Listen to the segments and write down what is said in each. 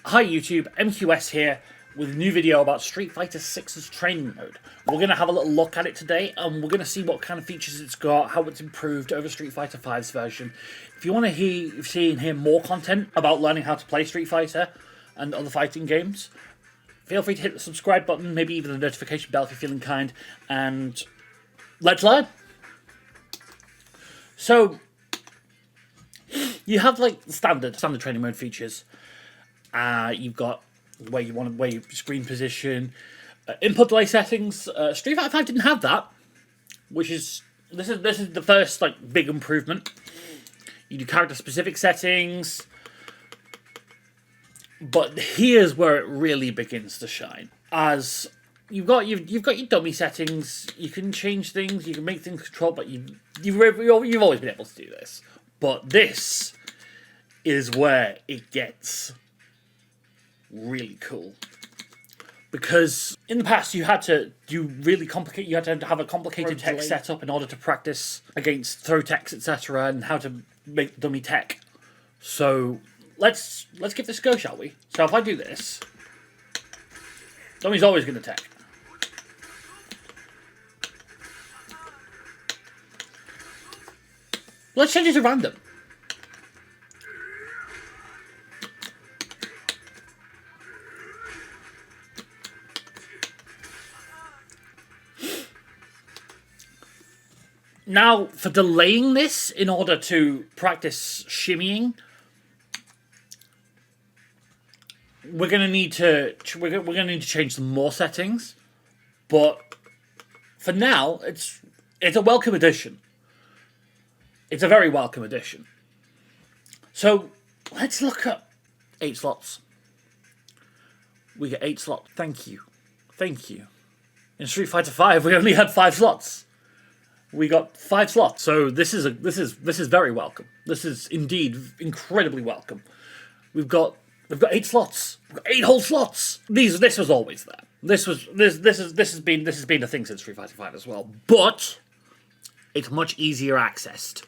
Hi YouTube, MQS here with a new video about Street Fighter 6's training mode. We're going to have a little look at it today and we're going to see what kind of features it's got, how it's improved over Street Fighter 5's version. If you want to see and hear more content about learning how to play Street Fighter and other fighting games, feel free to hit the subscribe button, maybe even the notification bell if you're feeling kind, and let's learn! So, you have like the standard training mode features. You've got where your screen position, input delay settings. Street Fighter 5 didn't have that, which is this is the first like big improvement. You do character specific settings, but here's where it really begins to shine. As you've got your dummy settings, you can change things, you can make things control, but you've always been able to do this. But this is where it gets really cool, because in the past you had to have a complicated tech setup in order to practice against throw techs, etc., and how to make dummy tech. So let's give this a go, shall we? So if I do this, dummy's always going to tech. Let's change it to random. Now, for delaying this in order to practice shimmying, we're gonna need to change some more settings. But for now, it's a welcome addition. It's a very welcome addition. So let's look at 8 slots. We get 8 slots. Thank you. In Street Fighter 5, we only had 5 slots. We got 5 slots, so this is very welcome. This is indeed incredibly welcome. We've got 8 slots. We've got 8 whole slots. This was always there. This has been a thing since Street Fighter 5 as well, but it's much easier accessed.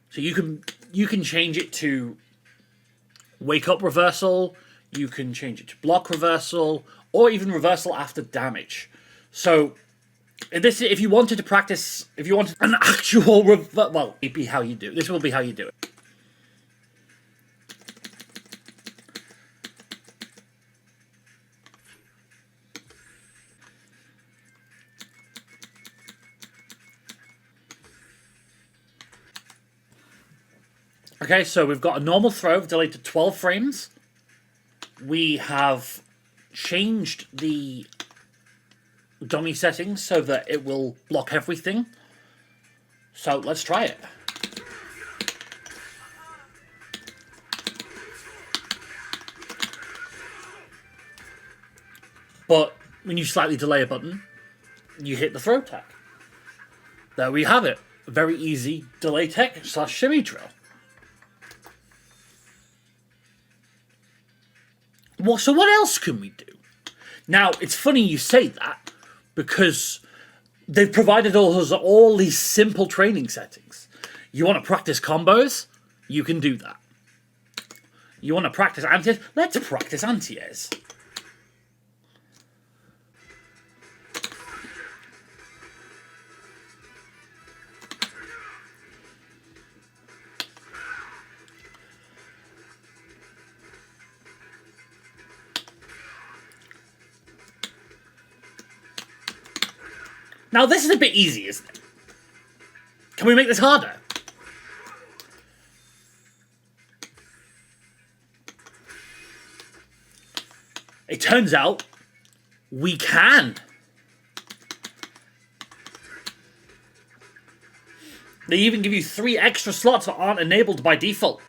So you can change it to wake up reversal. You can change it to block reversal, or even reversal after damage. So if you wanted to practice, if you wanted an actual well, it'd be how you do it. This will be how you do it. Okay, so we've got a normal throw delayed to 12 frames. We have changed the dummy settings so that it will block everything. So let's try it. But when you slightly delay a button, you hit the throw tech. There we have it. A very easy delay tech / shimmy drill. Well, so what else can we do? Now, it's funny you say that, because they've provided all these simple training settings. You want to practice combos? You can do that. You want to practice anti-airs? Let's practice anti-airs. Now, this is a bit easy, isn't it? Can we make this harder? It turns out we can. They even give you 3 extra slots that aren't enabled by default.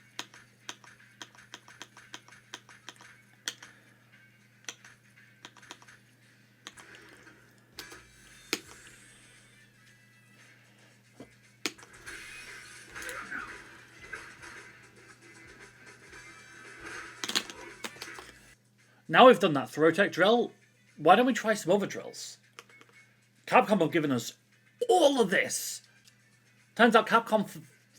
Now we've done that throw tech drill, why don't we try some other drills? Capcom have given us all of this. Turns out Capcom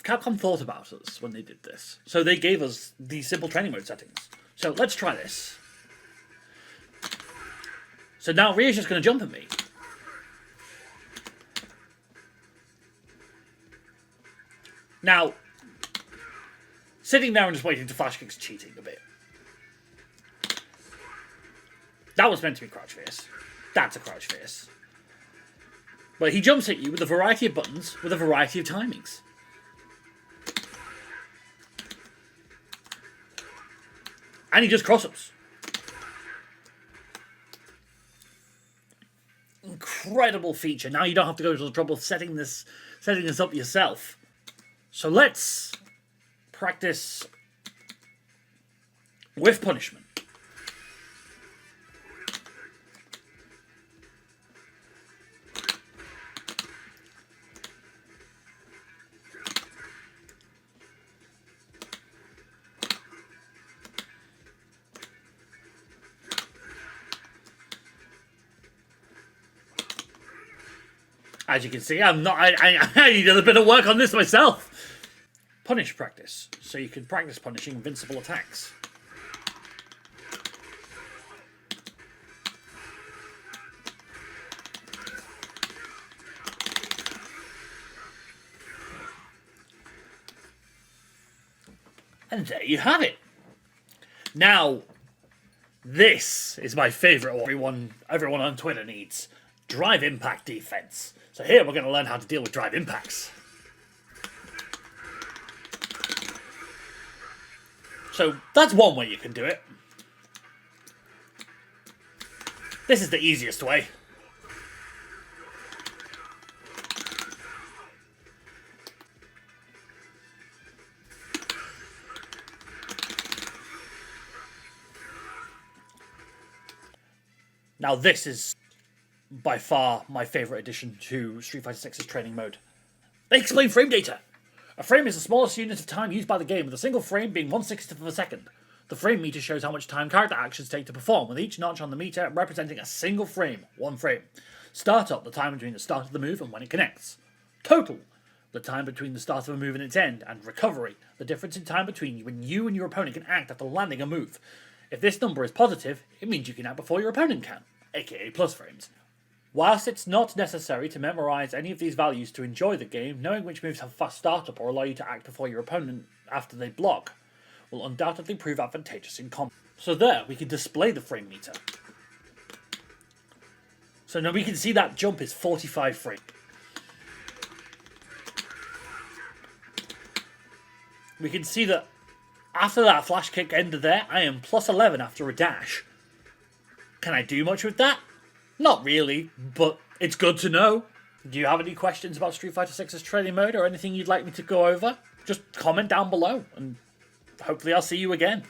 Capcom thought about us when they did this. So they gave us these simple training mode settings. So let's try this. So now Ryu's just going to jump at me. Now, sitting there and just waiting to flash kick's cheating a bit. That was meant to be crouch fierce. That's a crouch fierce. But he jumps at you with a variety of buttons, with a variety of timings. And he just cross-ups. Incredible feature. Now you don't have to go to the trouble of setting this up yourself. So let's practice with punishment. As you can see, I need a bit of work on this myself. Punish practice. So you can practice punishing invincible attacks. And there you have it. Now, this is my favourite one everyone on Twitter needs. Drive impact defense. So here we're going to learn how to deal with drive impacts. So that's one way you can do it. This is the easiest way. Now this is by far my favourite addition to Street Fighter 6's training mode. They explain frame data! A frame is the smallest unit of time used by the game, with a single frame being 1/60th of a second. The frame meter shows how much time character actions take to perform, with each notch on the meter representing a single frame, one frame. Startup, the time between the start of the move and when it connects. Total, the time between the start of a move and its end. And recovery, the difference in time between when you and your opponent can act after landing a move. If this number is positive, it means you can act before your opponent can, aka plus frames. Whilst it's not necessary to memorise any of these values to enjoy the game, knowing which moves have fast startup or allow you to act before your opponent after they block will undoubtedly prove advantageous in combat. So there, we can display the frame meter. So now we can see that jump is 45 frames. We can see that after that flash kick ended there, I am plus 11 after a dash. Can I do much with that? Not really, but it's good to know. Do you have any questions about Street Fighter 6's training mode or anything you'd like me to go over? Just comment down below, and hopefully I'll see you again.